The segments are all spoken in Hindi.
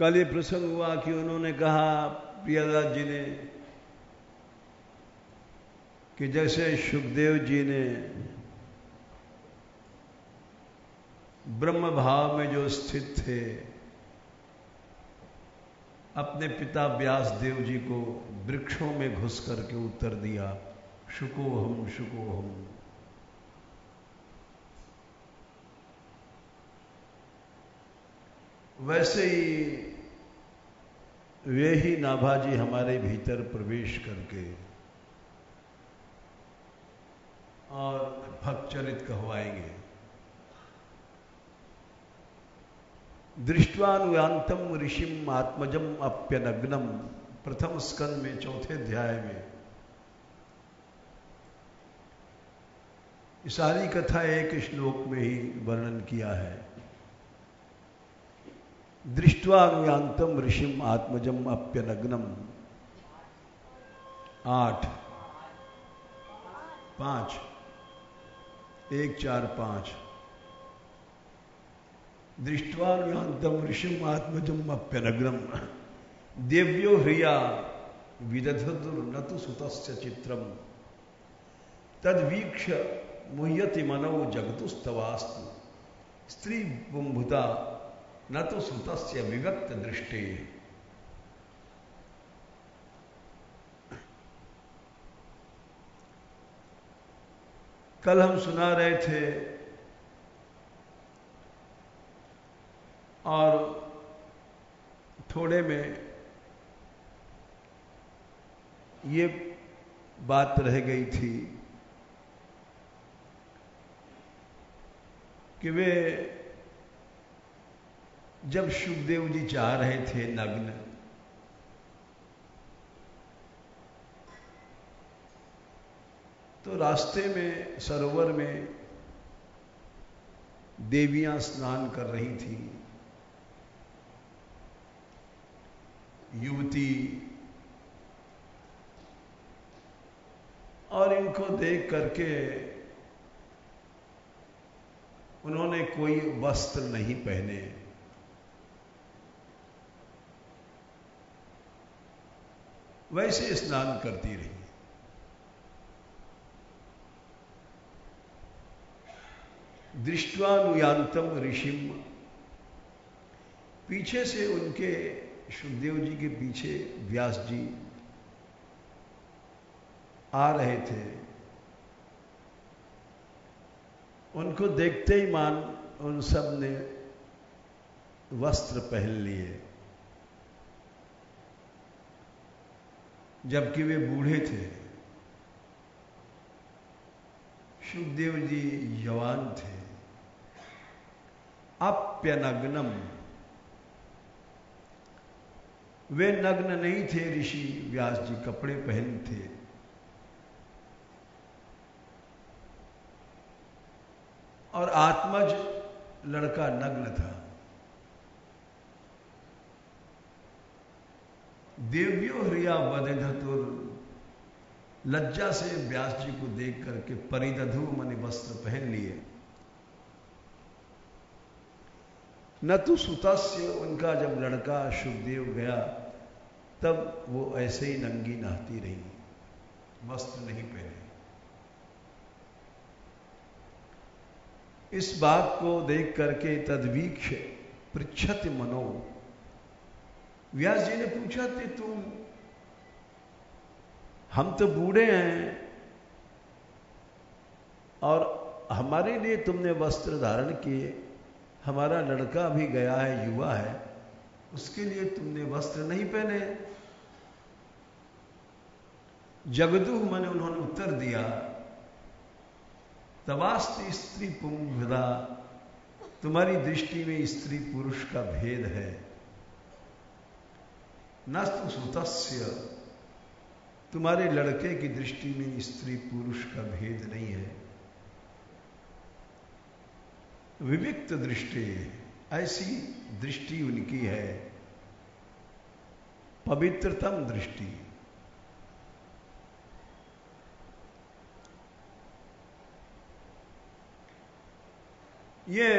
कल ये प्रसंग हुआ कि उन्होंने कहा प्रियदास जी ने कि जैसे सुखदेव जी ने ब्रह्म भाव में जो स्थित थे अपने पिता व्यासदेव जी को वृक्षों में घुस करके उत्तर दिया, शुको हम शुको हम। वैसे ही वे ही नाभाजी हमारे भीतर प्रवेश करके और भक्तचरित कहवाएंगे। दृष्टवानुयांतम ऋषिम आत्मजम अप्यनग्नम, प्रथम स्कंद में चौथे अध्याय में ये सारी कथा एक श्लोक में ही वर्णन किया है। दृष्टवानुयांतम ऋषिम आत्मजम अप्यनग्नम, 8 5 1 4 5। दृष्टवानुयांतम ऋषिम आत्मजम अप्यनग्नम देव्यो ह्रिया विदधतुर्नतु सुतस्य चित्रम तद्वीक्ष मुह्यति मनो जगतुस्तवास्तु स्त्री बुंभुता न तो सुतस्य विवक्त दृष्टि। कल हम सुना रहे थे और थोड़े में ये बात रह गई थी कि वे जब सुखदेव जी जा रहे थे नग्न, तो रास्ते में सरोवर में देवियां स्नान कर रही थी। युवती, और इनको देख करके उन्होंने कोई वस्त्र नहीं पहने। वैसे स्नान करती रही। दृष्टवानुयांतम ऋषिम, पीछे से उनके सुखदेव जी के पीछे व्यास जी आ रहे थे। उनको देखते ही मान उन सब ने वस्त्र पहन लिए, जबकि वे बूढ़े थे। सुखदेव जी जवान थे। अप्यनग्नम, वे नग्न नहीं थे। ऋषि व्यास जी कपड़े पहन थे। और आत्मज लड़का नग्न था। देव्यो ह्रिया वदधतुर, लज्जा से व्यास जी को देख करके परिदधु मने वस्त्र पहन लिए। न तो सुतस्य, उनका जब लड़का सुखदेव गया तब वो ऐसे ही नंगी नहाती रही, वस्त्र नहीं पहने। इस बात को देख करके तद्वीक्ष पृच्छति मनो, व्यास जी ने पूछा कि तुम, हम तो बूढ़े हैं और हमारे लिए तुमने वस्त्र धारण किए, हमारा लड़का भी गया है, युवा है, उसके लिए तुमने वस्त्र नहीं पहने। जगदु मैंने उन्होंने उत्तर दिया, तवास्ति स्त्री पुंभदा, तुम्हारी दृष्टि में स्त्री पुरुष का भेद है। नस्तु सुतस्य, तुम्हारे लड़के की दृष्टि में स्त्री पुरुष का भेद नहीं है। विविक्त दृष्टि, ऐसी दृष्टि उनकी है, पवित्रतम दृष्टि। ये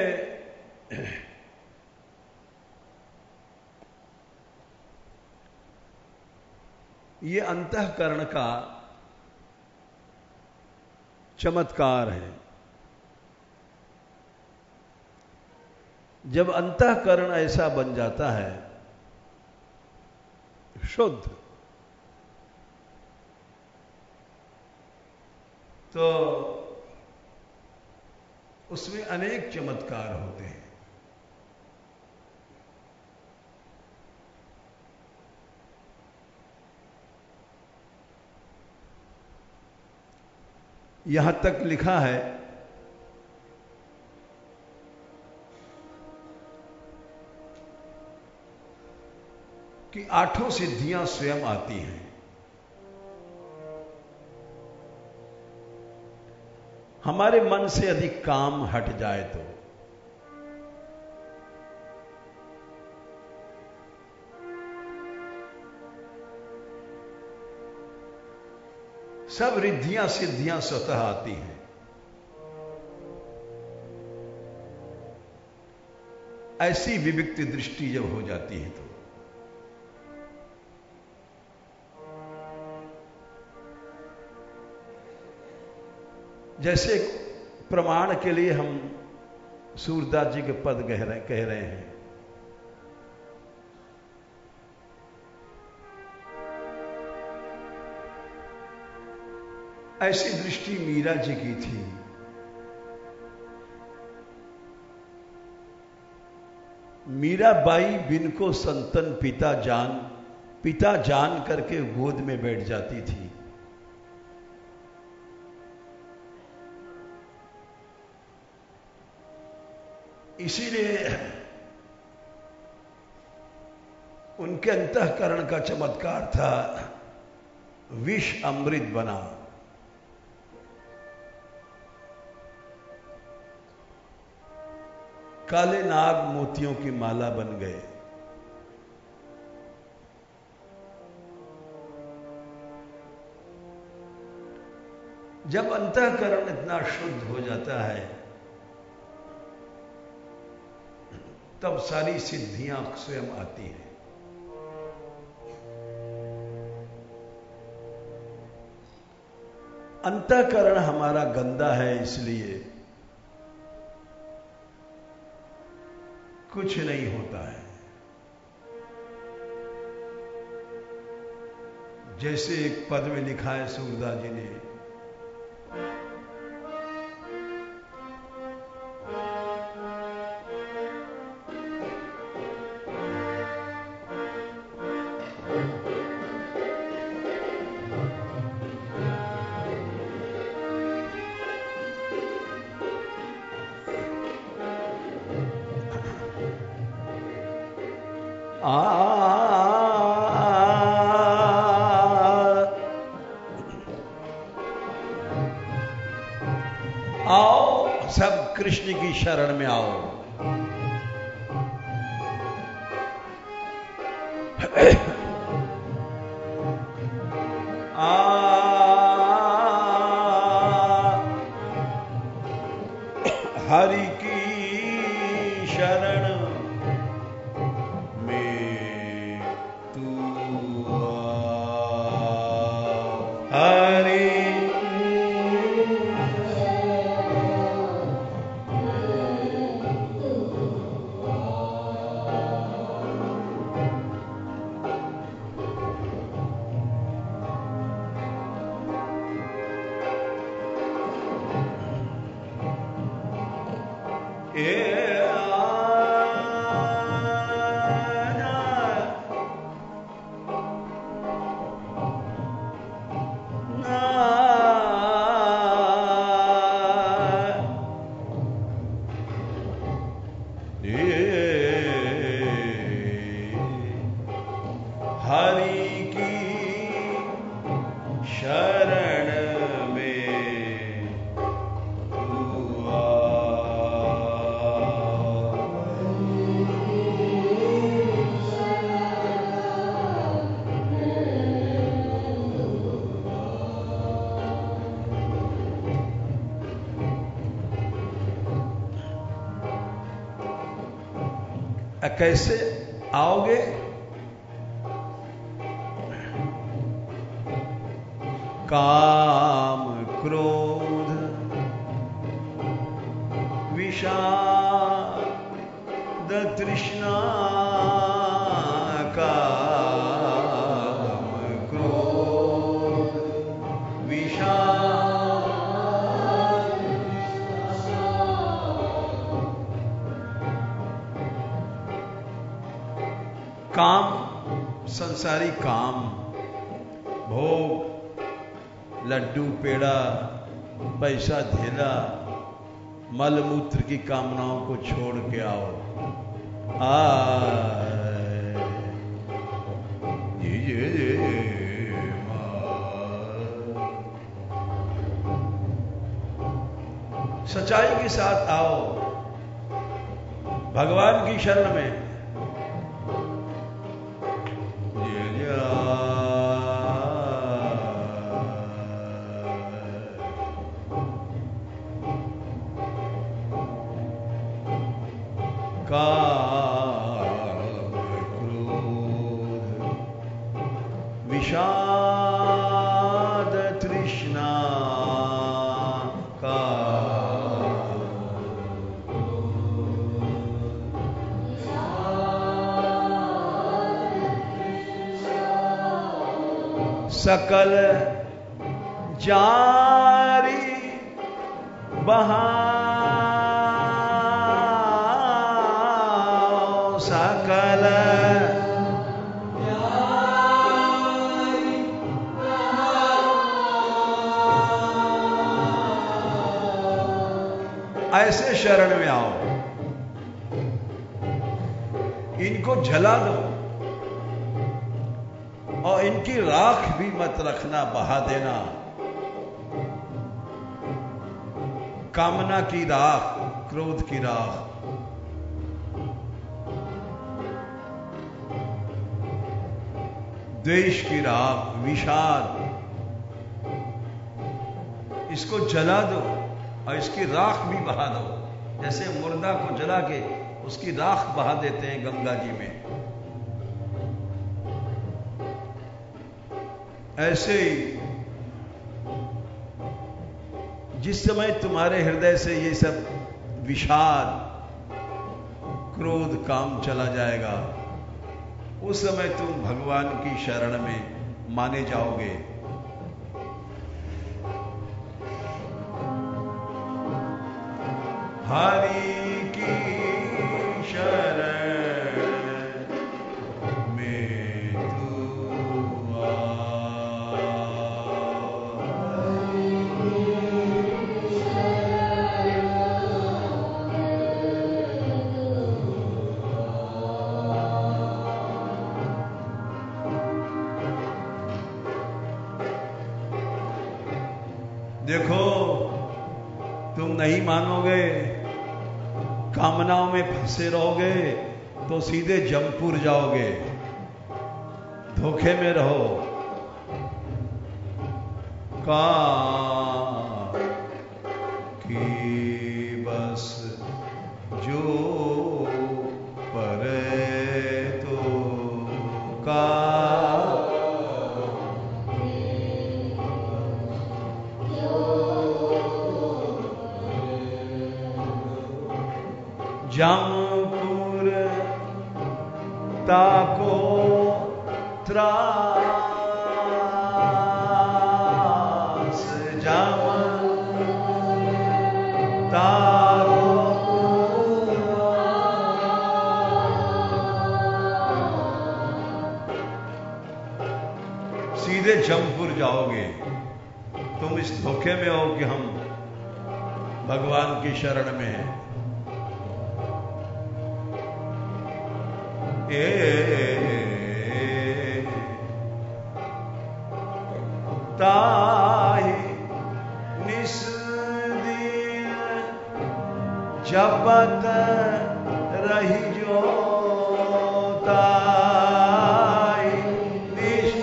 ये अंतःकरण का चमत्कार है। जब अंतःकरण ऐसा बन जाता है शुद्ध, तो उसमें अनेक चमत्कार होते हैं। यहां तक लिखा है कि 8 सिद्धियां स्वयं आती हैं। हमारे मन से अधिक काम हट जाए तो सब रिद्धियां सिद्धियां स्वतः आती हैं। ऐसी विविक्त दृष्टि जब हो जाती है तो जैसे प्रमाण के लिए हम सूरदास जी के पद कह रहे हैं, ऐसी दृष्टि मीरा जी की थी। मीराबाई बिन को संतन पिता जान करके गोद में बैठ जाती थी। इसीलिए उनके अंतःकरण का चमत्कार था, विष अमृत बना। काले नाग मोतियों की माला बन गए। जब अंतःकरण इतना शुद्ध हो जाता है तब सारी सिद्धियां स्वयं आती हैं। अंतःकरण हमारा गंदा है, इसलिए कुछ नहीं होता है। जैसे एक पद में लिखा है सूरदास जी ने, आओ सब कृष्ण की शरण में आओ। हरि की शरण में तू हरि कैसे आओगे? काम क्रोध विषाद तृष्णा, काम क्रोध विषाद। काम, संसारी काम, भोग, लड्डू पेड़ा, पैसा धेला, मल मूत्र की कामनाओं को छोड़ के आओ। सच्चाई के साथ आओ भगवान की शरण में। काम क्रोध विषाद तृष्णा, का सकल जारी बहाओ, सकल ऐसे शरण में आओ, इनको जला दो और इनकी राख भी मत रखना, बहा देना। कामना की राख, क्रोध की राख, द्वेष की राख, विषाद, इसको जला दो और इसकी राख भी बहा दो। जैसे मुर्दा को जला के उसकी राख बहा देते हैं गंगा जी में, ऐसे ही जिस समय तुम्हारे हृदय से ये सब विषाद, क्रोध, काम चला जाएगा, उस समय तुम भगवान की शरण में माने जाओगे। हरि की शरण में तू आ, देखो तुम नहीं मानोगे, कामनाओं में फंसे रहोगे तो सीधे जमपुर जाओगे। धोखे में रहो। काम की बस जो परे तो का जमपुर ताको त्रास, जम ताको सीधे जमपुर जाओगे। तुम इस धोखे में हो कि हम भगवान की शरण में हैं। ताहि निस दिन जपत रही जो, ताहि निस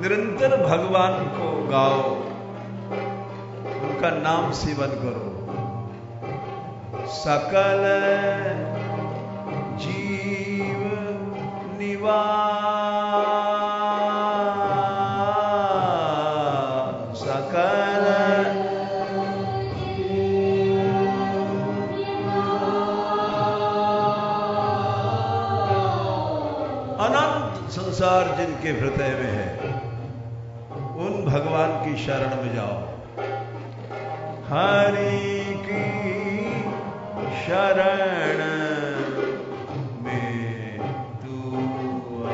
निरंतर भगवान को गाओ, उनका नाम सेवन करो। सकल जीव निवास सकल अनंत संसार जिनके हृदय में है, उन भगवान की शरण में जाओ। हरि की शरण में तू आ।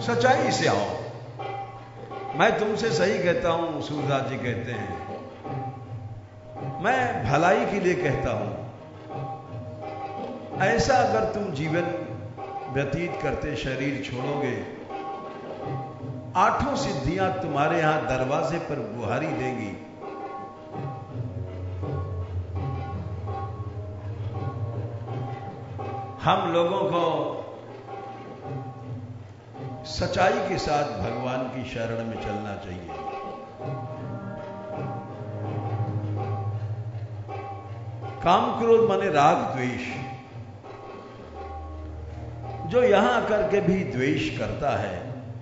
सच्चाई से आओ। मैं तुमसे सही कहता हूं, सूरदास जी कहते हैं, मैं भलाई के लिए कहता हूं। ऐसा अगर तुम जीवन व्यतीत करते शरीर छोड़ोगे, 8 सिद्धियां तुम्हारे यहां दरवाजे पर बुहारी देंगी। हम लोगों को सच्चाई के साथ भगवान की शरण में चलना चाहिए। काम क्रोध माने राग द्वेष। जो यहां आकर के भी द्वेष करता है,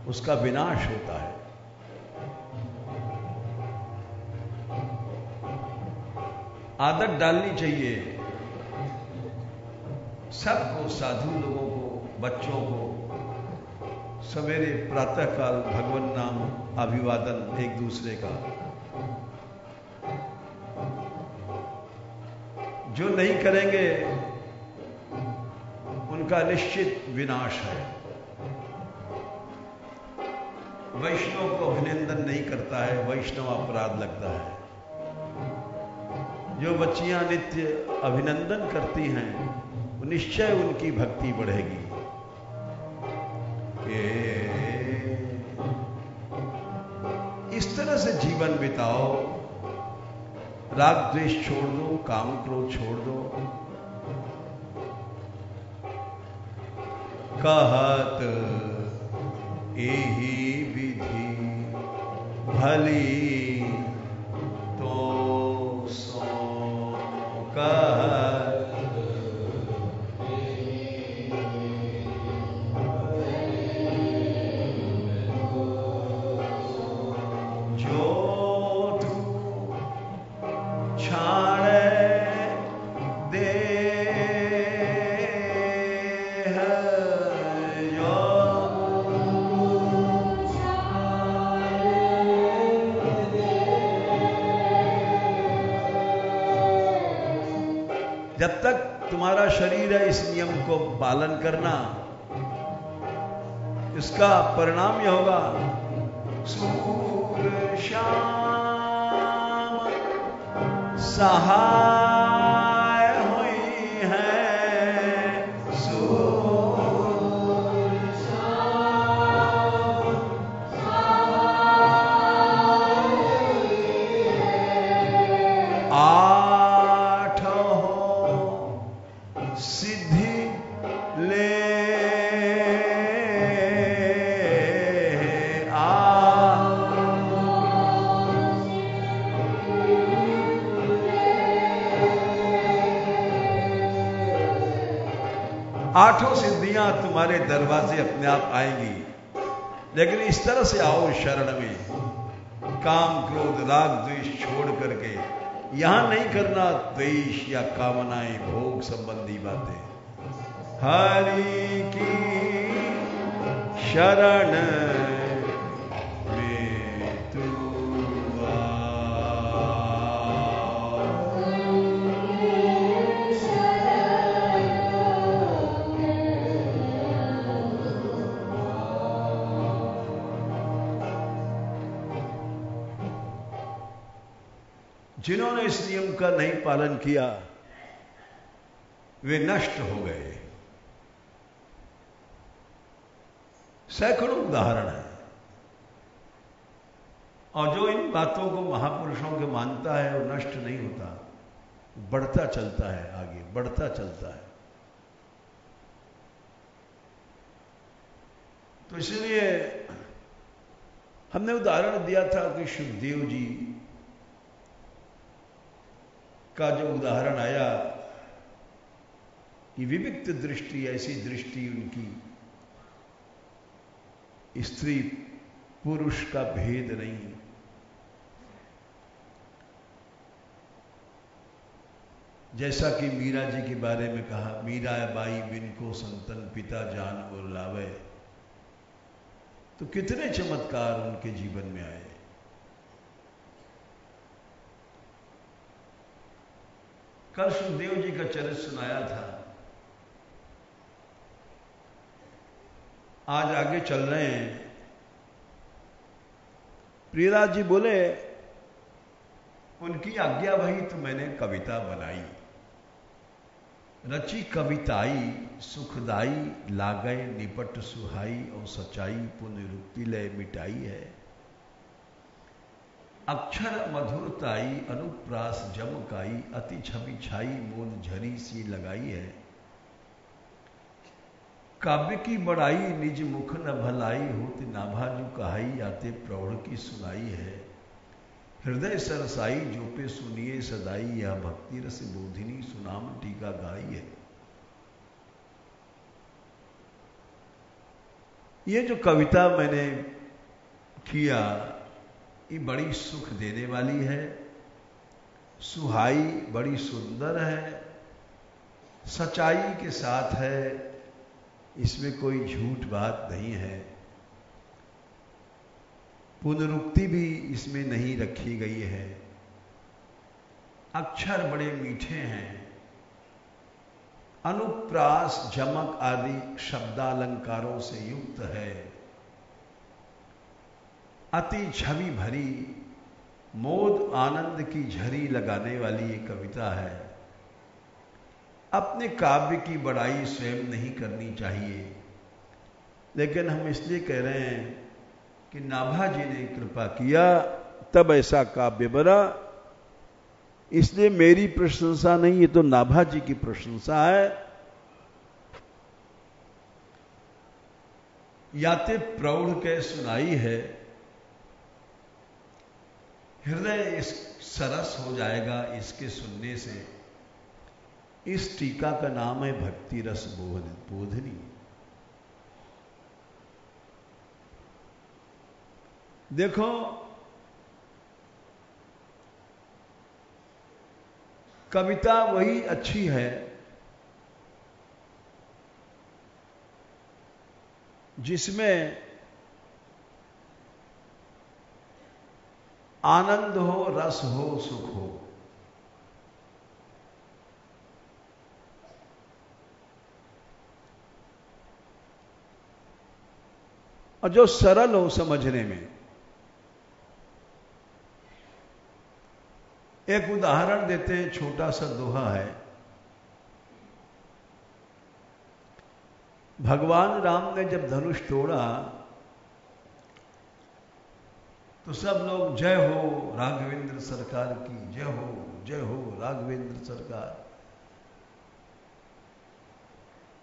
उसका विनाश होता है। आदत डालनी चाहिए सबको, साधु लोगों को, बच्चों को, सवेरे प्रातःकाल भगवान नाम अभिवादन एक दूसरे का। जो नहीं करेंगे उनका निश्चित विनाश है। वैष्णव को अभिनंदन नहीं करता है, वैष्णव अपराध लगता है। जो बच्चियां नित्य अभिनंदन करती हैं, निश्चय उनकी भक्ति बढ़ेगी। इस तरह से जीवन बिताओ। राग द्वेष छोड़ दो, काम क्रोध छोड़ दो। कहत एही विधि भली तो सो कहत जब तक तुम्हारा शरीर है, इस नियम को पालन करना। इसका परिणाम यह होगा, सूर श्याम सहाय हुई है। सूर श्याम सहाय हुई है। सिद्धि ले आ। 8 सिद्धियां तुम्हारे दरवाजे अपने आप आएंगी, लेकिन इस तरह से आओ शरण में। काम क्रोध राग द्वेष छोड़ करके। यहां नहीं करना द्वेष या कामनाएं, भोग संबंधी बातें। हरि की शरण में तू आ। जिन्होंने इस नियम का नहीं पालन किया, वे नष्ट हो गए। सैकड़ों उदाहरण है। और जो इन बातों को महापुरुषों के मानता है, वो नष्ट नहीं होता, बढ़ता चलता है, आगे बढ़ता चलता है। तो इसलिए हमने उदाहरण दिया था कि सुखदेव जी का जो उदाहरण आया कि विविक्त दृष्टि, ऐसी दृष्टि उनकी स्त्री पुरुष का भेद नहीं। जैसा कि मीरा जी के बारे में कहा, मीरा बाई बिन को संतन पिता जान और लावे, तो कितने चमत्कार उनके जीवन में आए। कल सुखदेव जी का चरित्र सुनाया था, आज आगे चल रहे हैं। प्रियराज जी बोले, उनकी आज्ञा भई तो मैंने कविता बनाई, रची कविताई सुखदाई, लागय निपट सुहाई, और सच्चाई पुनरुक्ति लय मिटाई है। अक्षर मधुरताई अनुप्रास जमकाई, अति छवि छाई मोन झरी सी लगाई है। काव्य की बड़ाई निज मुख न भलाई, होते नाभाजु कहाई, आते प्रौढ़ की सुनाई है। हृदय सरसाई जो पे सुनिए सदाई, यह भक्ति रस बोधिनी सुनाम टीका गाई है। ये जो कविता मैंने किया, ये बड़ी सुख देने वाली है, सुहाई बड़ी सुंदर है, सच्चाई के साथ है, इसमें कोई झूठ बात नहीं है, पुनरुक्ति भी इसमें नहीं रखी गई है। अक्षर बड़े मीठे हैं, अनुप्रास जमक आदि शब्दालंकारों से युक्त है। अति छवि भरी मोद आनंद की झरी लगाने वाली ये कविता है। अपने काव्य की बड़ाई स्वयं नहीं करनी चाहिए, लेकिन हम इसलिए कह रहे हैं कि नाभा जी ने कृपा किया तब ऐसा काव्य बना, इसलिए मेरी प्रशंसा नहीं, ये तो नाभा जी की प्रशंसा है। याते प्रौढ़ के सुनाई है, हृदय इस सरस हो जाएगा इसके सुनने से। इस टीका का नाम है भक्ति रस बोधनी। देखो, कविता वही अच्छी है जिसमें आनंद हो, रस हो, सुख हो। और जो सरल हो समझने में। एक उदाहरण देते हैं, छोटा सा दोहा है। भगवान राम ने जब धनुष तोड़ा तो सब लोग जय हो राघवेंद्र सरकार की, जय हो राघवेंद्र सरकार,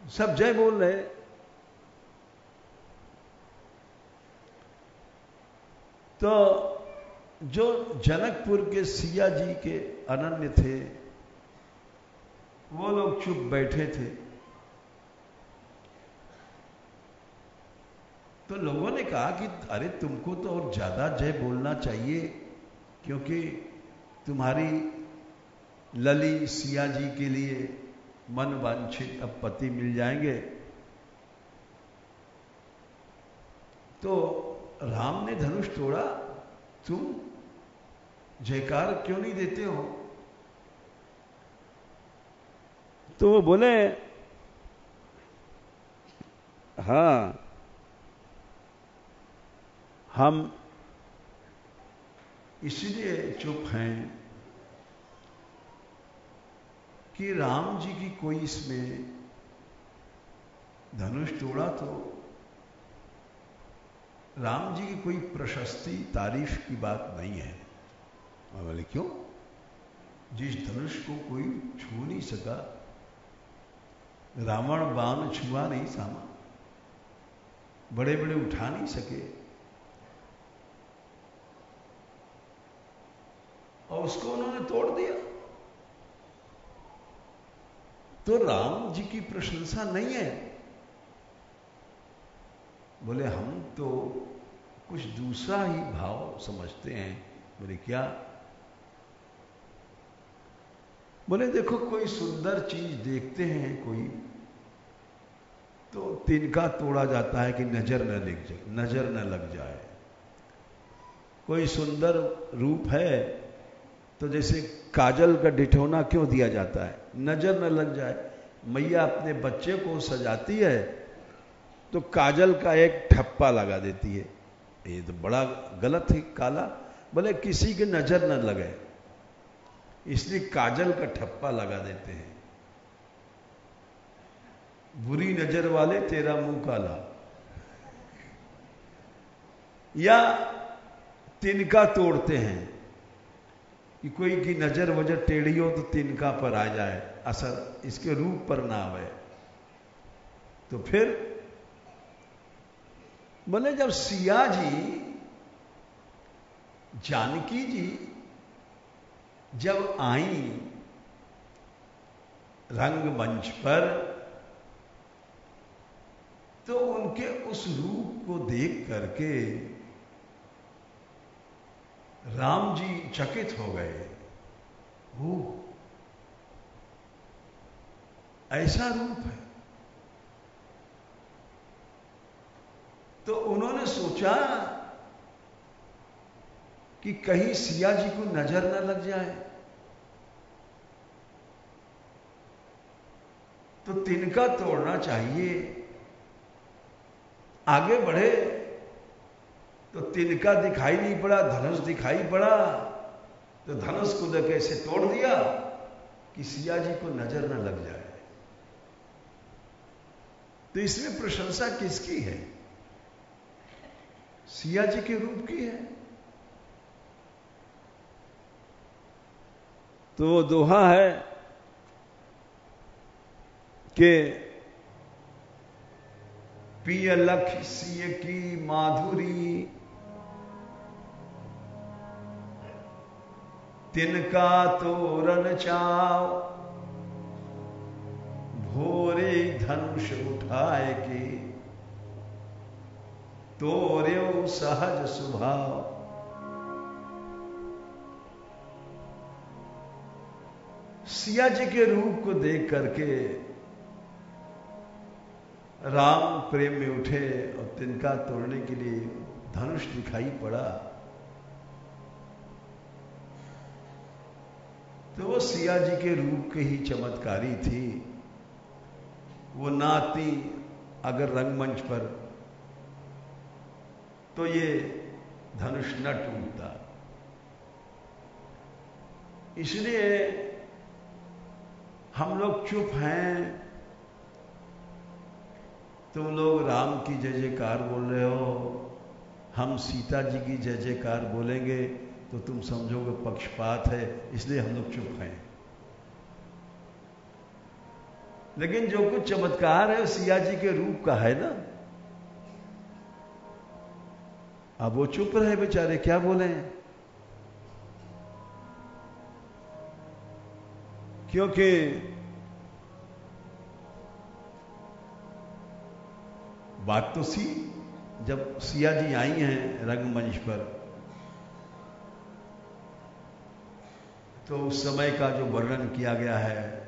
सब जय बोल रहे। तो जो जनकपुर के सिया जी के अनन्य थे, वो लोग चुप बैठे थे। तो लोगों ने कहा कि अरे तुमको तो और ज्यादा जय बोलना चाहिए, क्योंकि तुम्हारी लली सिया जी के लिए मन वांछित अब पति मिल जाएंगे। तो राम ने धनुष तोड़ा, तुम जयकार क्यों नहीं देते हो? तो वो बोले, हाँ, हम इसलिए चुप हैं कि राम जी की कोई इसमें धनुष तोड़ा तो राम जी की कोई प्रशस्ति तारीफ की बात नहीं है। बोले क्यों? जिस धनुष को कोई छू नहीं सका, रावण बाण छुआ नहीं सामा। बड़े बड़े उठा नहीं सके, और उसको उन्होंने तोड़ दिया। तो राम जी की प्रशंसा नहीं है। बोले हम तो कुछ दूसरा ही भाव समझते हैं। बोले क्या? बोले देखो, कोई सुंदर चीज देखते हैं कोई, तो तिनका तोड़ा जाता है कि नजर न लग जाए। कोई सुंदर रूप है तो जैसे काजल का डिठौना क्यों दिया जाता है? नजर न लग जाए। मैया अपने बच्चे को सजाती है तो काजल का एक ठप्पा लगा देती है। ये तो बड़ा गलत है, काला। बोले किसी की नजर न लगे इसलिए काजल का ठप्पा लगा देते हैं। बुरी नजर वाले तेरा मुंह काला। या तिनका तोड़ते हैं कि कोई की नजर वजह टेढ़ी हो तो तिनका पर आ जाए, असर इसके रूप पर ना आवे। तो फिर बोले जब सिया जी, जानकी जी जब आई रंगमंच पर, तो उनके उस रूप को देख करके राम जी चकित हो गए। वो ऐसा रूप है। तो उन्होंने सोचा कि कहीं सिया जी को नजर न लग जाए, तो तिनका तोड़ना चाहिए। आगे बढ़े तो तिनका दिखाई नहीं पड़ा, धनुष दिखाई पड़ा। तो धनुष को कैसे तोड़ दिया कि सिया जी को नजर न लग जाए। तो इसमें प्रशंसा किसकी है? सिया जी के रूप की है। तो वो दोहा है कि पिय लख सिय की माधुरी, तिनका तोरन चाव, भोरे धनुष उठाए के, तोर्यो सहज स्वभाव। सिया जी के रूप को देख करके राम प्रेम में उठे और तिनका तोड़ने के लिए धनुष दिखाई पड़ा। तो वो सिया जी के रूप के ही चमत्कारी थी। वो ना आती अगर रंगमंच पर तो ये धनुष न टूटता। इसलिए हम लोग चुप हैं। तुम लोग राम की जय जयकार बोल रहे हो, हम सीता जी की जय जयकार बोलेंगे तो तुम समझोगे पक्षपात है, इसलिए हम लोग चुप हैं। लेकिन जो कुछ चमत्कार है सिया जी के रूप का है ना, अब वो चुप रहे बेचारे, क्या बोले। क्योंकि बात तो सी, जब सिया जी आई हैं रंगमंच पर, तो उस समय का जो वर्णन किया गया है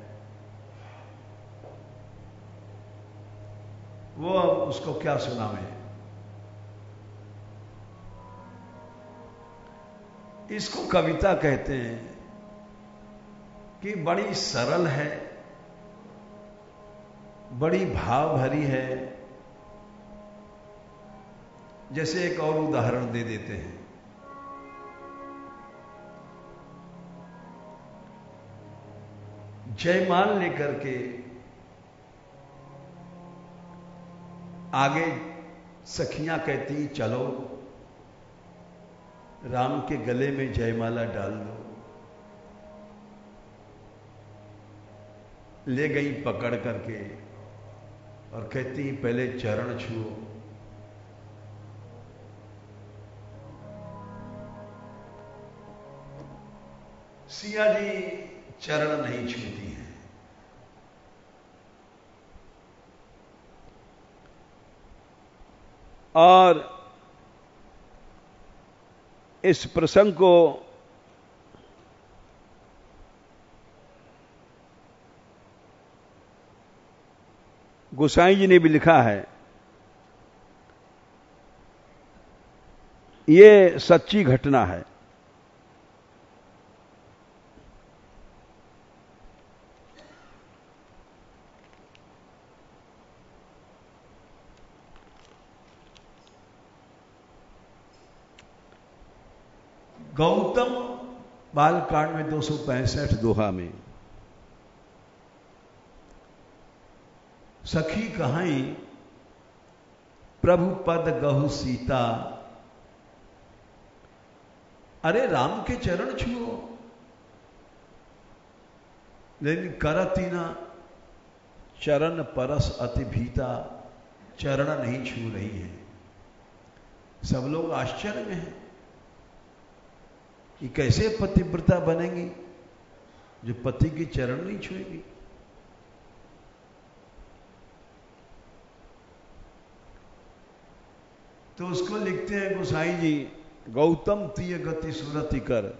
वो अब उसको क्या सुनावे। इसको कविता कहते हैं कि बड़ी सरल है, बड़ी भाव भरी है। जैसे एक और उदाहरण दे देते हैं। जयमाल लेकर के आगे सखियां कहती चलो राम के गले में जयमाला डाल दो। ले गई पकड़ करके और कहती पहले चरण छुओ, सिया जी चरण नहीं छूती हैं। और इस प्रसंग को गोसाई जी ने भी लिखा है। ये सच्ची घटना है। गौतम बालकांड में 265 दोहा में सखी कहाई प्रभु पद गहु सीता, अरे राम के चरण छुओ, लेकिन करती ना चरण परस अति भीता, चरण नहीं छू रही है। सब लोग आश्चर्य में हैं कि कैसे पतिव्रता बनेंगी जो पति की चरण नहीं छुएगी। तो उसको लिखते हैं गोसाई जी, गौतम तीय गति सुरति कर,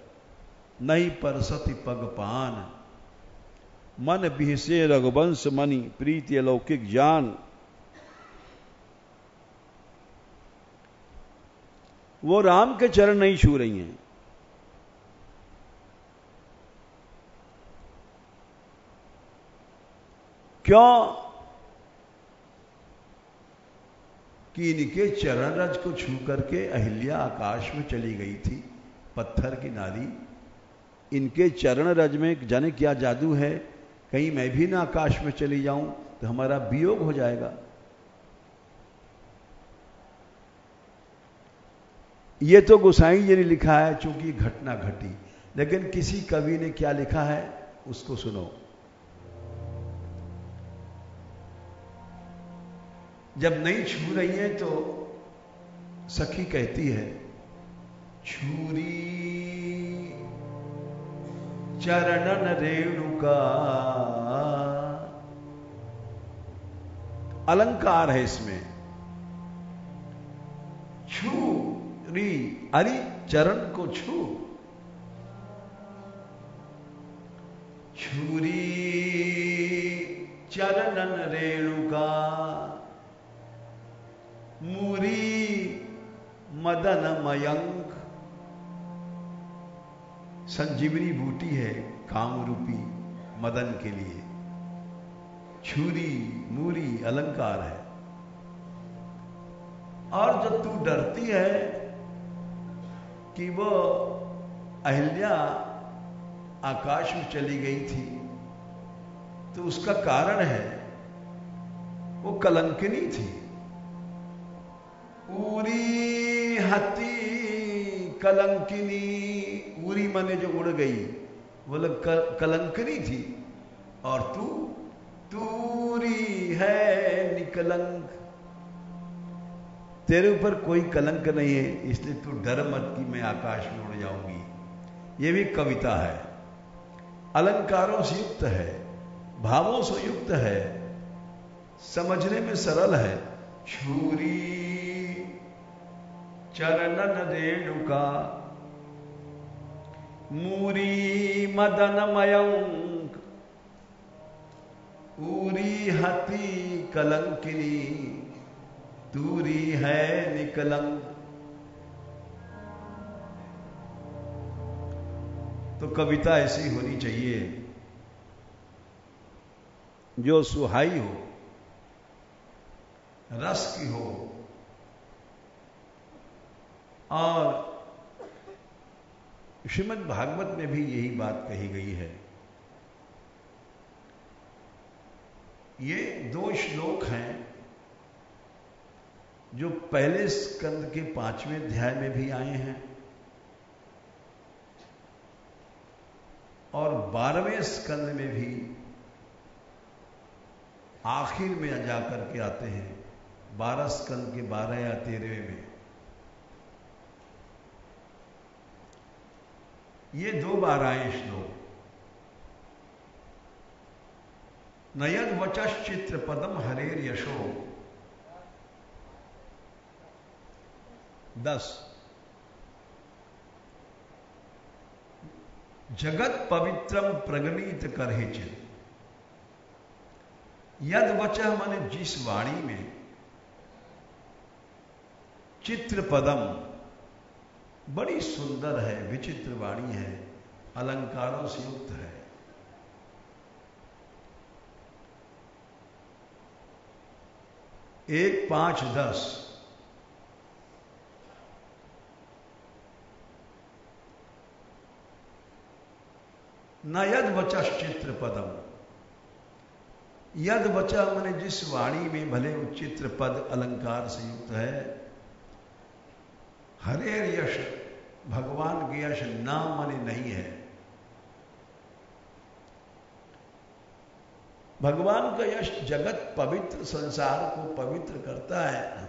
नहीं परसति पग पान, मन बिहसे रघुवंश मणि, प्रीति अलौकिक जान। वो राम के चरण नहीं छू रही हैं। क्यों? कि इनके चरण रज को छू करके अहिल्या आकाश में चली गई थी, पत्थर की नारी। इनके चरण रज में जाने क्या जादू है, कहीं मैं भी ना आकाश में चली जाऊं तो हमारा वियोग हो जाएगा। ये तो गोसाई जी ने लिखा है चूंकि घटना घटी, लेकिन किसी कवि ने क्या लिखा है उसको सुनो। जब नहीं छू रही है तो सखी कहती है, छूरी चरणन रेणुका, अलंकार है इसमें। छूरी, अरे चरण को छू, छूरी चरणन रेणुका, मूरी मदन मयंक। संजीवनी बूटी है काम रूपी मदन के लिए। छुरी मूरी अलंकार है। और जब तू डरती है कि वो अहिल्या आकाश में चली गई थी, तो उसका कारण है वो कलंकिनी थी। उरी हती कलंकिनी, उरी मने जो उड़ गई, वो लोग कलंकिनी थी। और तू तूरी है निकलंक, तेरे ऊपर कोई कलंक नहीं है, इसलिए तू डर मत कि मैं आकाश में उड़ जाऊंगी। ये भी कविता है, अलंकारों से युक्त है, भावों से युक्त है, समझने में सरल है। छुरी चरणन रेणुका, मूरी मदन मयंक, उरी हति कलंकिनी, दूरी है निकलंक। तो कविता ऐसी होनी चाहिए जो सुहाई हो, रस की हो। और श्रीमद् भागवत में भी यही बात कही गई है। ये 2 श्लोक हैं जो पहले स्कंद के 5वें अध्याय में भी आए हैं और 12वें स्कंद में भी आखिर में जाकर के आते हैं, 12 स्कंद के 12 या 13वें में। ये 2 बार आए श्लोक। नयद वचश्चित्र पदम हरेर यशो 10। जगत पवित्रम प्रगणित करहिचित। यद वचः माने जिस वाणी में, चित्र पदम बड़ी सुंदर है, विचित्र वाणी है, अलंकारों से युक्त है। एक 5 10 न यद वचश्चित्र पदम। यद वचा माने जिस वाणी में भले उच्चित्र पद अलंकार से युक्त है। हरेर यश भगवान के यश नाम माने नहीं है। भगवान का यश जगत पवित्र संसार को पवित्र करता है,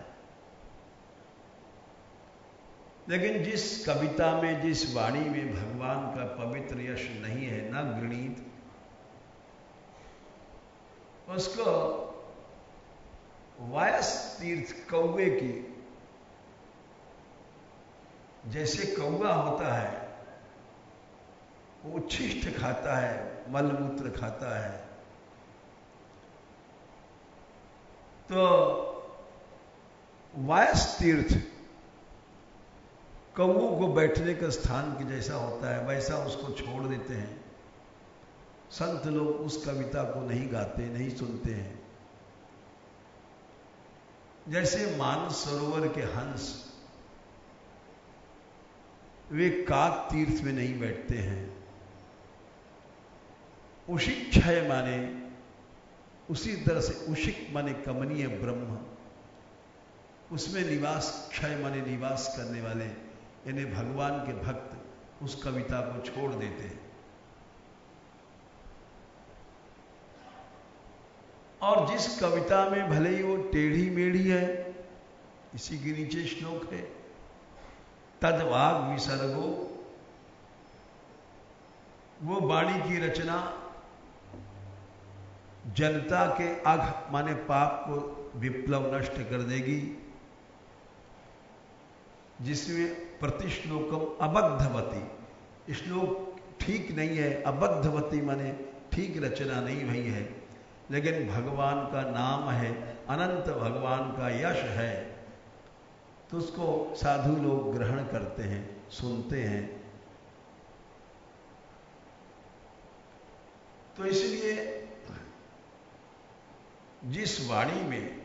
लेकिन जिस कविता में, जिस वाणी में भगवान का पवित्र यश नहीं है, न गृणीत, उसको वायस तीर्थ कौवे की, जैसे कौवा होता है वो उच्छिष्ट खाता है, मलमूत्र खाता है, तो वायस तीर्थ कौवों को बैठने का स्थान के जैसा होता है, वैसा उसको छोड़ देते हैं। संत लोग उस कविता को नहीं गाते, नहीं सुनते हैं। जैसे मानस सरोवर के हंस वे काक तीर्थ में नहीं बैठते हैं। उशिक क्षय माने, उसी तरह से उशिक माने कमनीय ब्रह्म, उसमें निवास, क्षय माने निवास करने वाले, यानी भगवान के भक्त उस कविता को छोड़ देते हैं। और जिस कविता में भले ही वो टेढ़ी मेढ़ी है, इसी के नीचे श्लोक है, तद्वाग विसर्गो, वो वाणी की रचना जनता के अघ माने पाप को विप्लव नष्ट कर देगी, जिसमें प्रतिश्लोकम अबद्धवती, श्लोक ठीक नहीं है, अबद्धवती माने ठीक रचना नहीं हुई है, लेकिन भगवान का नाम है, अनंत भगवान का यश है, तो उसको साधु लोग ग्रहण करते हैं, सुनते हैं। तो इसलिए जिस वाणी में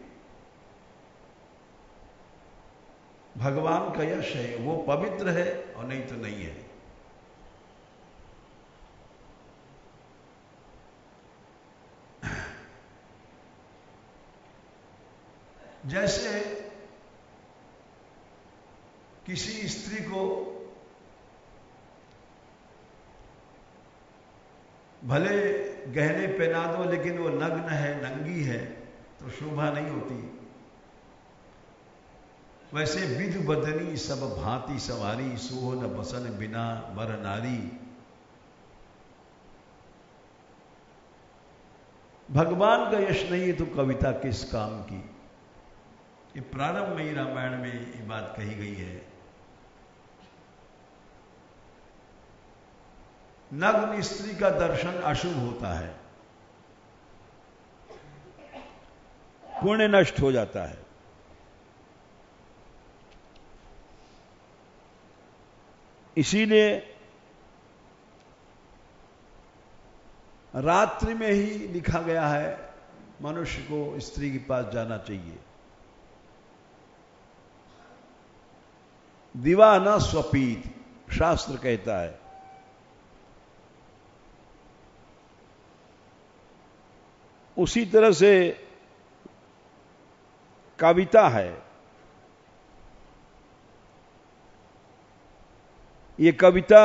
भगवान का यश है वो पवित्र है, और नहीं तो नहीं है। जैसे किसी स्त्री को भले गहने पहना दो, लेकिन वो नग्न है, नंगी है, तो शोभा नहीं होती। वैसे विधु बदनी सब भांति सवारी, सोह न बसन बिना बर नारी। भगवान का यश नहीं है तो कविता किस काम की। ये प्रारंभ में ही रामायण में ये बात कही गई है। नग्न स्त्री का दर्शन अशुभ होता है, पुण्य नष्ट हो जाता है। इसीलिए रात्रि में ही लिखा गया है मनुष्य को स्त्री के पास जाना चाहिए। दिवा न स्वपीत, शास्त्र कहता है। उसी तरह से कविता है। ये कविता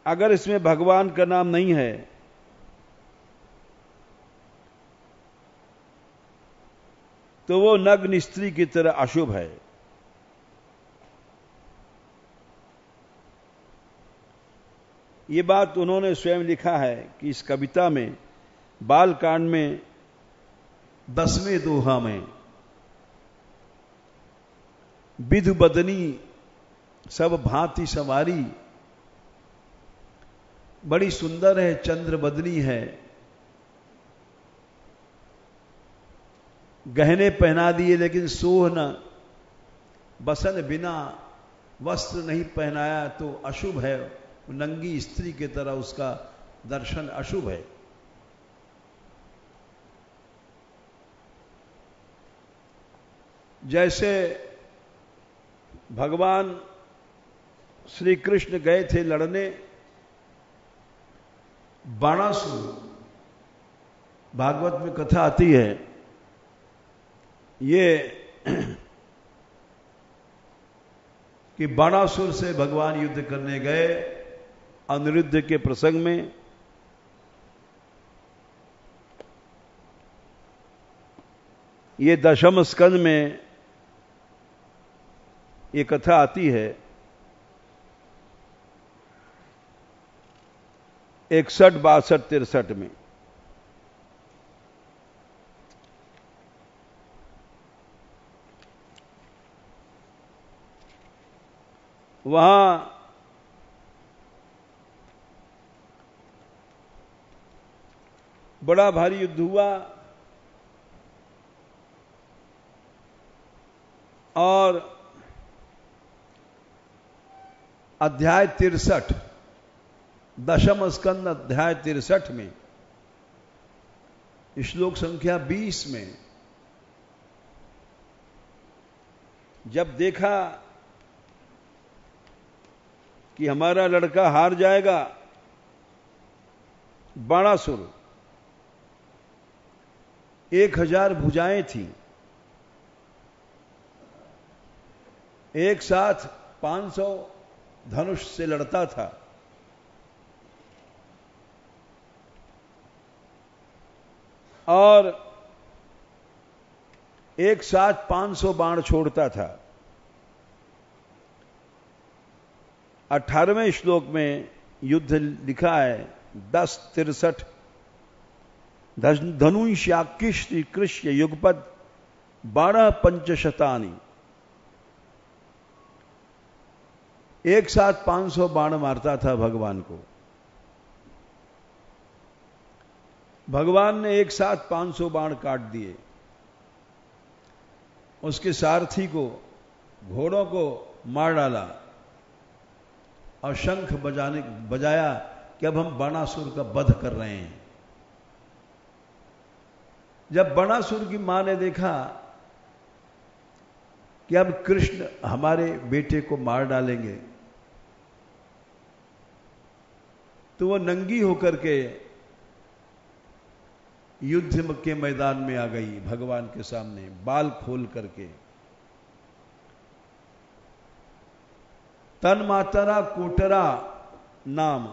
अगर इसमें भगवान का नाम नहीं है तो वो नग्न स्त्री की तरह अशुभ है। ये बात उन्होंने स्वयं लिखा है कि इस कविता में बाल कांड में 10वें दोहा में विधु बदनी सब भांति सवारी, बड़ी सुंदर है, चंद्र बदनी है, गहने पहना दिए लेकिन सोह न, बसन बिना वस्त्र नहीं पहनाया तो अशुभ है, नंगी स्त्री की तरह उसका दर्शन अशुभ है। जैसे भगवान श्री कृष्ण गए थे लड़ने, बाणासुर, भागवत में कथा आती है, ये कि बाणासुर से भगवान युद्ध करने गए अनिरुद्ध के प्रसंग में। ये दशम स्कंद में ये कथा आती है 61, 62, 63 में। वहां बड़ा भारी युद्ध हुआ और अध्याय 63, दशम स्कंद अध्याय 63 में श्लोक संख्या 20 में जब देखा कि हमारा लड़का हार जाएगा, बाणासुर 1000 भुजाएं थी, एक साथ 500 धनुष से लड़ता था, और एक साथ 500 बाण छोड़ता था। 18वें श्लोक में युद्ध लिखा है 10:63, धनुष्याकृष्य कृष्य युगपद 12 पंचशतानि, एक साथ 500 बाण मारता था भगवान को। भगवान ने एक साथ 500 बाण काट दिए। उसके सारथी को, घोड़ों को मार डाला और शंख बजाया कि अब हम बाणासुर का वध कर रहे हैं। जब बाणासुर की मां ने देखा कि अब कृष्ण हमारे बेटे को मार डालेंगे, तो वो नंगी होकर के युद्ध के मैदान में आ गई भगवान के सामने, बाल खोल करके। तन मातरा कोटरा नाम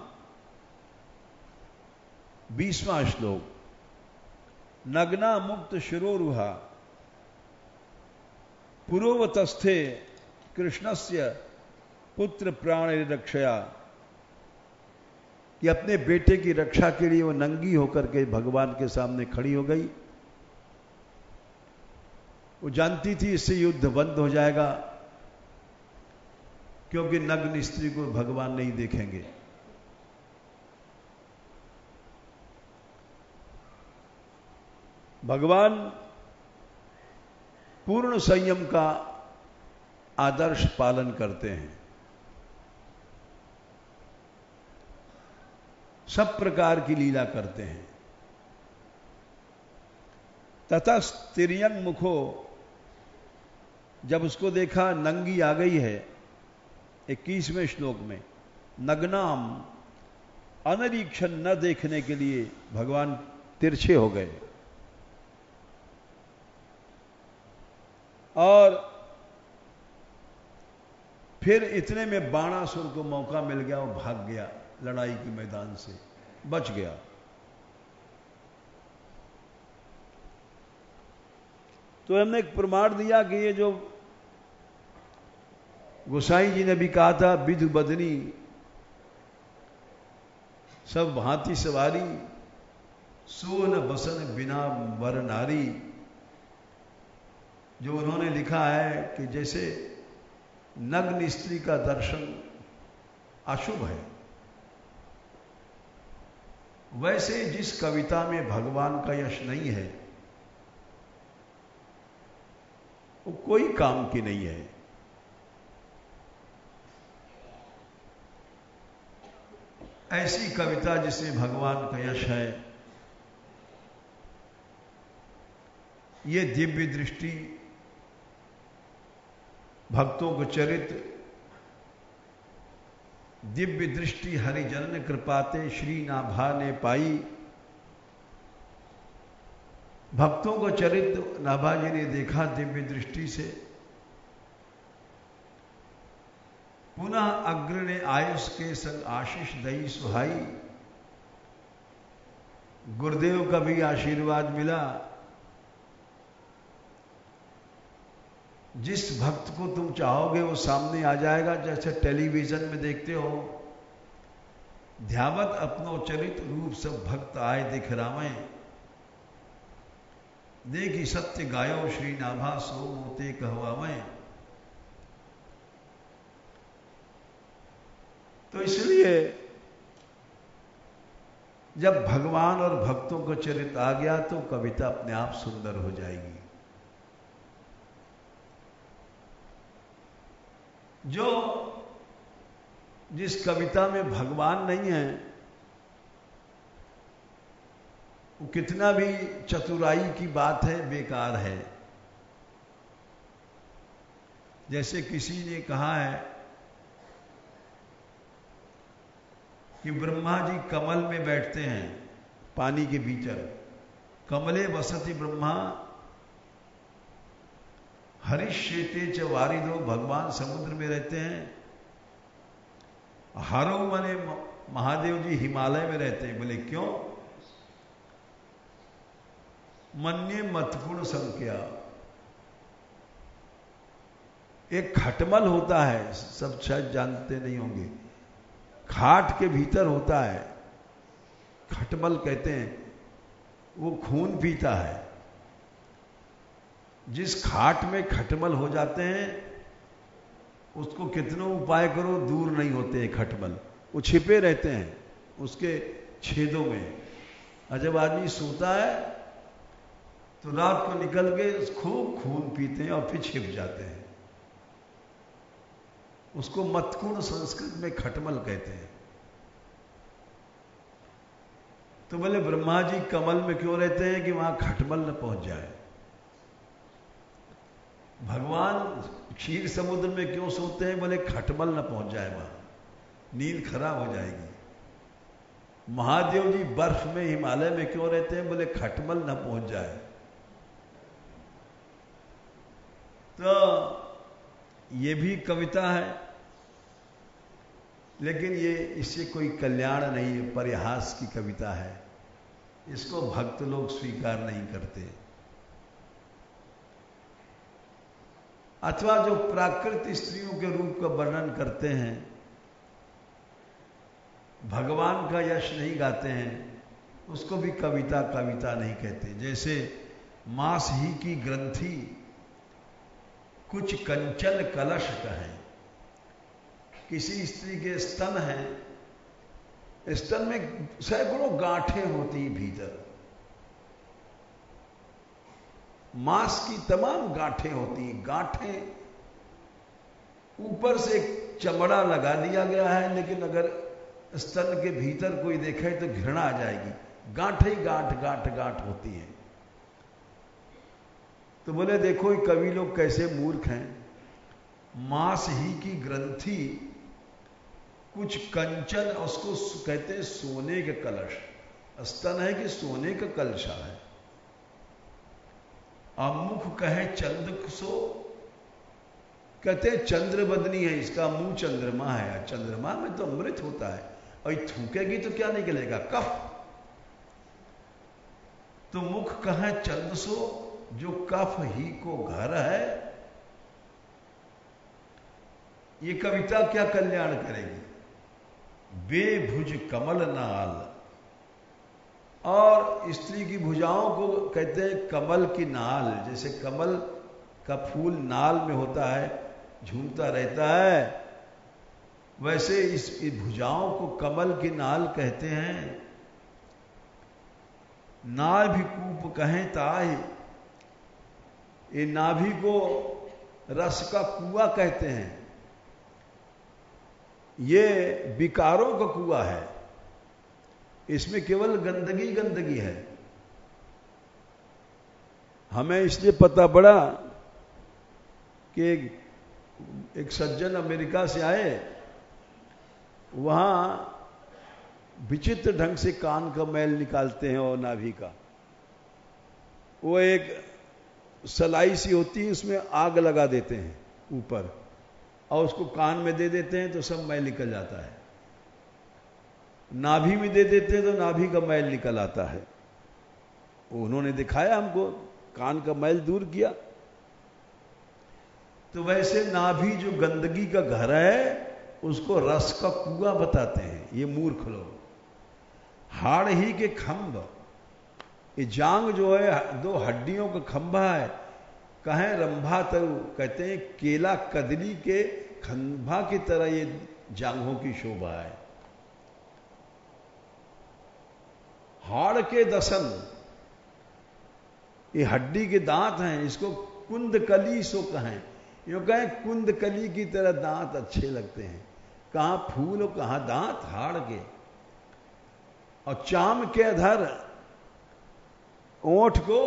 20वां श्लोक, नग्ना मुक्त शिरोरुहा पुरोवतस्थे कृष्णस्य पुत्र प्राण रक्षया, कि अपने बेटे की रक्षा के लिए वो नंगी होकर के भगवान के सामने खड़ी हो गई। वो जानती थी इससे युद्ध बंद हो जाएगा, क्योंकि नग्न स्त्री को भगवान नहीं देखेंगे। भगवान पूर्ण संयम का आदर्श पालन करते हैं। सब प्रकार की लीला करते हैं। ततस्तिर्यंग मुखो, जब उसको देखा नंगी आ गई है 21वें श्लोक में, नग्नाम अनरीक्षण न देखने के लिए भगवान तिरछे हो गए और फिर इतने में बाणासुर को मौका मिल गया, वो भाग गया लड़ाई के मैदान से, बच गया। तो हमने एक प्रमाण दिया कि ये जो गोसाई जी ने भी कहा था विधु बदनी सब भांति सवारी, सोन बसन बिना वर नारी। जो उन्होंने लिखा है कि जैसे नग्न स्त्री का दर्शन अशुभ है, वैसे जिस कविता में भगवान का यश नहीं है वो कोई काम की नहीं है। ऐसी कविता जिसमें भगवान का यश है, ये दिव्य दृष्टि, भक्तों को चरित्र, दिव्य दृष्टि हरिजन कृपाते श्री नाभा ने पाई। भक्तों को चरित्र नाभा जी ने देखा दिव्य दृष्टि से। पुनः अग्र ने आयुष के संग आशीष दई सुहाई। गुरुदेव का भी आशीर्वाद मिला। जिस भक्त को तुम चाहोगे वो सामने आ जाएगा, जैसे टेलीविजन में देखते हो, ध्यावत अपनो चरित रूप सब भक्त आए दिख रामे। देखी सत्य गायो श्री नाभा सो मोते कहवावे। तो इसलिए जब भगवान और भक्तों का चरित्र आ गया तो कविता अपने आप सुंदर हो जाएगी। जो जिस कविता में भगवान नहीं है वो कितना भी चतुराई की बात है, बेकार है। जैसे किसी ने कहा है कि ब्रह्मा जी कमल में बैठते हैं, पानी के भीतर। कमले वसति ब्रह्मा हरिश्चेते च वारिदो। भगवान समुद्र में रहते हैं। हरो माने महादेव जी हिमालय में रहते हैं। बोले क्यों? मन्ये मतपुण संख्या। एक खटमल होता है, सब शायद जानते नहीं होंगे, खाट के भीतर होता है, खटमल कहते हैं। वो खून पीता है। जिस खाट में खटमल हो जाते हैं उसको कितनों उपाय करो दूर नहीं होते हैं खटमल। वो छिपे रहते हैं उसके छेदों में। और जब आदमी सोता है तो रात को निकल के खूब खून पीते हैं और फिर छिप जाते हैं। उसको मतकुण संस्कृत में खटमल कहते हैं। तो बोले ब्रह्मा जी कमल में क्यों रहते हैं कि वहां खटमल न पहुंच जाए। भगवान क्षीर समुद्र में क्यों सोते हैं? बोले खटमल न पहुंच जाए, वहां नींद खराब हो जाएगी। महादेव जी बर्फ में हिमालय में क्यों रहते हैं? बोले खटमल न पहुंच जाए। तो ये भी कविता है, लेकिन ये इससे कोई कल्याण नहीं है, परिहास की कविता है। इसको भक्त लोग स्वीकार नहीं करते। अथवा जो प्राकृत स्त्रियों के रूप का वर्णन करते हैं, भगवान का यश नहीं गाते हैं, उसको भी कविता कविता नहीं कहते। जैसे मांस ही की ग्रंथि कुछ कंचन कलश कहें। किसी स्त्री के स्तन हैं, स्तन में सैकड़ों गांठें होती भीतर, मांस की तमाम गांठें होती। गांठें ऊपर से एक चमड़ा लगा दिया गया है, लेकिन अगर स्तन के भीतर कोई देखे तो घृणा आ जाएगी। गांठें गांठ गांठ गांठ होती हैं। तो बोले देखो ये कवि लोग कैसे मूर्ख हैं। मांस ही की ग्रंथि कुछ कंचन, उसको कहते हैं सोने के कलश। स्तन है कि सोने का कलशा है। मुख कहे चंद्रसो, कहते हैं चंद्र बदनी है, इसका मुंह चंद्रमा है। चंद्रमा में तो अमृत होता है, और थूकेगी तो क्या निकलेगा? कफ। तो मुख कहे चंद्रसो, जो कफ ही को घर है। ये कविता क्या कल्याण करेगी? बेभुज कमल नाल, और स्त्री की भुजाओं को कहते हैं कमल की नाल। जैसे कमल का फूल नाल में होता है, झूमता रहता है, वैसे इस भुजाओं को कमल की नाल कहते हैं। नाभि कूप कहें ताहि, ये नाभि को रस का कुआं कहते हैं। ये विकारों का कुआं है, इसमें केवल गंदगी गंदगी है। हमें इसलिए पता पड़ा कि एक सज्जन अमेरिका से आए, वहां विचित्र ढंग से कान का मैल निकालते हैं और नाभि का। वो एक सलाई सी होती है, उसमें आग लगा देते हैं ऊपर और उसको कान में दे देते हैं तो सब मैल निकल जाता है। नाभि में दे देते हैं तो नाभि का मैल निकल आता है। उन्होंने दिखाया हमको, कान का मैल दूर किया। तो वैसे नाभि जो गंदगी का घर है, उसको रस का कुआं बताते हैं ये मूर्ख लोग। हाड़ ही के खंभ, ये जांग जो है 2 हड्डियों का खंभा है, कहें रंभा तरु, कहते हैं केला कदली के खंभा की तरह ये जांघों की शोभा है। हाड़ के दसन, ये हड्डी के दांत हैं, इसको कुंदकली सो कहें। यो कहें कुंदकली की तरह दांत अच्छे लगते हैं। कहां फूल और कहां दांत, हाड़ के। और चाम के अधर, ओठ को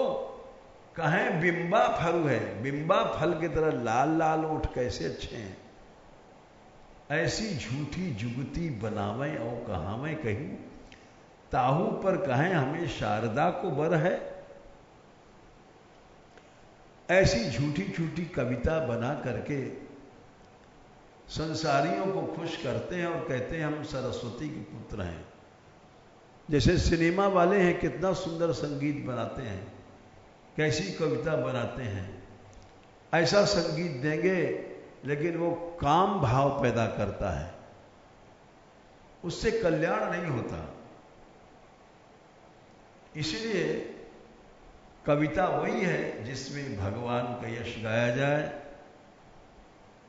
कहें बिंबा फरू है, बिंबा फल की तरह लाल लाल ओठ कैसे अच्छे हैं। ऐसी झूठी जुगती बनावें और कहावें कहीं, ताहू पर कहें हमें शारदा को बर है। ऐसी झूठी झूठी कविता बना करके संसारियों को खुश करते हैं और कहते हैं हम सरस्वती के पुत्र हैं। जैसे सिनेमा वाले हैं, कितना सुंदर संगीत बनाते हैं, कैसी कविता बनाते हैं। ऐसा संगीत देंगे लेकिन वो काम भाव पैदा करता है, उससे कल्याण नहीं होता। इसलिए कविता वही है जिसमें भगवान का यश गाया जाए।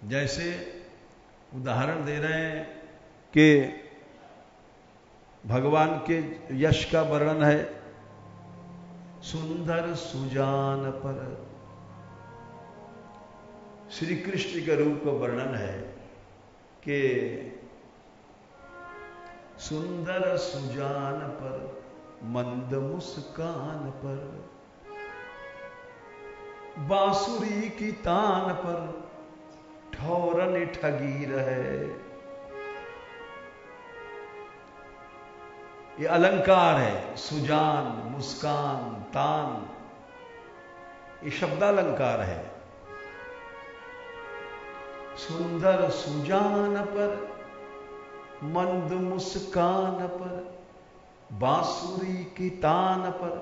जैसे उदाहरण दे रहे हैं कि भगवान के यश का वर्णन है, सुंदर सुजान पर, श्री कृष्ण के रूप का वर्णन है कि सुंदर सुजान पर, मंद मुस्कान पर, बांसुरी की तान पर, ठौरन ठगी रहे। ये अलंकार है, सुजान, मुस्कान, तान, ये शब्दालंकार है। सुंदर सुजान पर, मंद मुस्कान पर, बांसुरी की तान पर,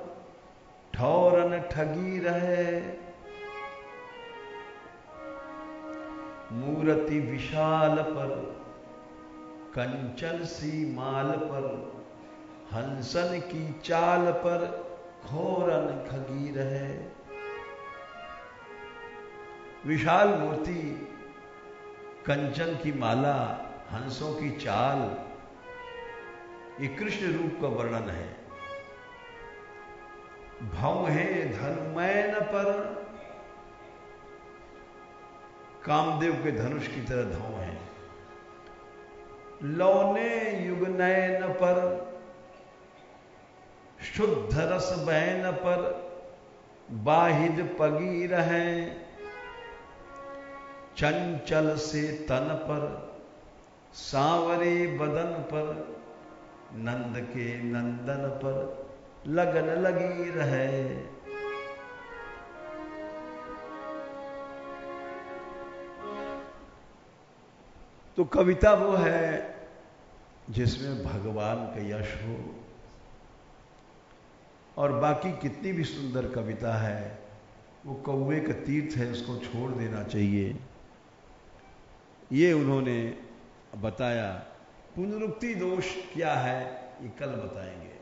ठौरन ठगी रहे। मूर्ति विशाल पर, कंचन सी माल पर, हंसन की चाल पर, घोरन खगी रहे। विशाल मूर्ति, कंचन की माला, हंसों की चाल, ये कृष्ण रूप का वर्णन है। भव है धनुमैन पर, कामदेव के धनुष की तरह धौ है। लौने युगनैन पर, शुद्ध रस बैन पर, बाहिद पगी रहे। चंचल से तन पर, सांवरे बदन पर, नंद के नंदन पर, लगन लगी रहे। तो कविता वो है जिसमें भगवान का यश हो। और बाकी कितनी भी सुंदर कविता है, वो कौवे का तीर्थ है, उसको छोड़ देना चाहिए। ये उन्होंने बताया पुनरुक्ति दोष क्या है ये कल बताएंगे।